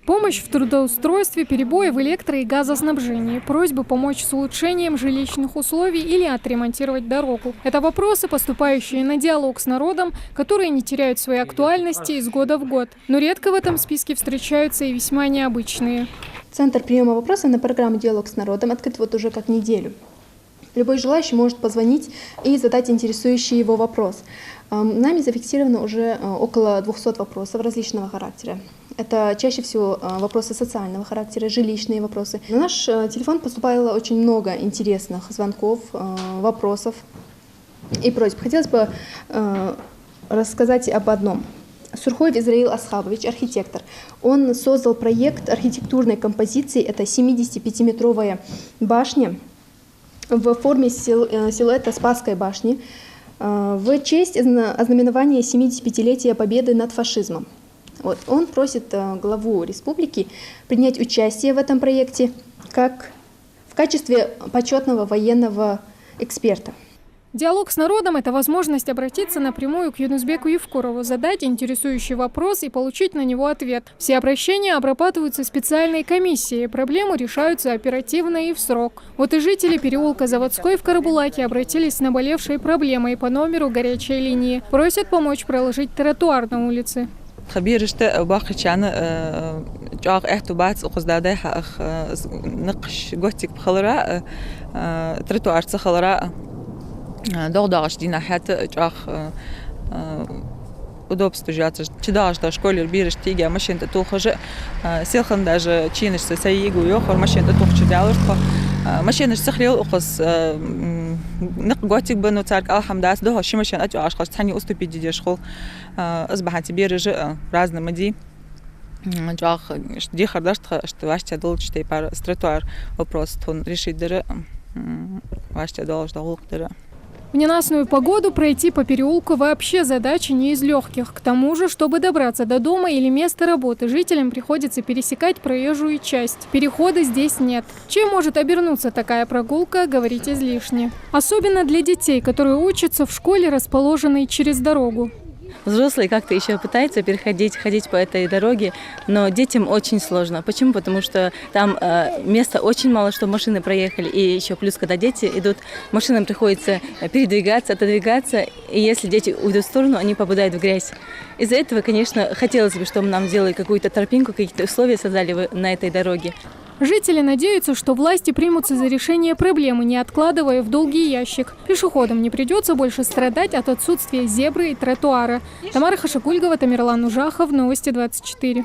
Помощь в трудоустройстве, перебои в электро- и газоснабжении, просьбы помочь с улучшением жилищных условий или отремонтировать дорогу. Это вопросы, поступающие на диалог с народом, которые не теряют своей актуальности из года в год. Но редко в этом списке встречаются и весьма необычные. Центр приема вопросов на программу «Диалог с народом» открыт вот уже как неделю. Любой желающий может позвонить и задать интересующий его вопрос. Нами зафиксировано уже около 200 вопросов различного характера. Это чаще всего вопросы социального характера, жилищные вопросы. На наш телефон поступало очень много интересных звонков, вопросов и просьб. Хотелось бы рассказать об одном. Сурхоев Израил Асхабович, архитектор. Он создал проект архитектурной композиции. Это 75-метровая башня в форме силуэта Спасской башни в честь ознаменования 75-летия победы над фашизмом. Вот. Он просит главу республики принять участие в этом проекте в качестве почетного военного эксперта. Диалог с народом – это возможность обратиться напрямую к Юнусбеку Евкурову, задать интересующий вопрос и получить на него ответ. Все обращения обрабатываются специальной комиссией, проблемы решаются оперативно и в срок. Вот и жители переулка Заводской в Карабулаке обратились с наболевшей проблемой по номеру горячей линии. Просят помочь проложить тротуар на улице. خبيرشت باقيشان جاق احتبات قصداده نقش قتك بخلراء ترتوار خلراء دغدغش دي ناحية جاق удобство жаться. Чидаш да школе бириш тига машин тухоже силхан даже чиниш сайигу йохор машин тухчу дялышко машин сахрил ухос نقطك بنو تارك الحمداس ده هالشيء مشان أجو عشقاش تاني أستوبي دي شغل أصبحت بيرج رازنا مدي جاخ دي خردشت اشتواش تدل شتى بار ستراتوار вопрос тон решить дыра ваш тядолж да лук дыра. В ненастную погоду пройти по переулку вообще задача не из легких. К тому же, чтобы добраться до дома или места работы, жителям приходится пересекать проезжую часть. Перехода здесь нет. Чем может обернуться такая прогулка, говорить излишне. Особенно для детей, которые учатся в школе, расположенной через дорогу. Взрослые как-то еще пытаются ходить по этой дороге, но детям очень сложно. Почему? Потому что там места очень мало, чтобы машины проехали. И еще плюс, когда дети идут, машинам приходится передвигаться, отодвигаться. И если дети уйдут в сторону, они попадают в грязь. Из-за этого, конечно, хотелось бы, чтобы нам сделали какую-то тропинку, какие-то условия создали на этой дороге. Жители надеются, что власти примутся за решение проблемы, не откладывая в долгий ящик. Пешеходам не придется больше страдать от отсутствия зебры и тротуара. Тамара Хашакульгова, Тамерлан Ужахов, Новости 24.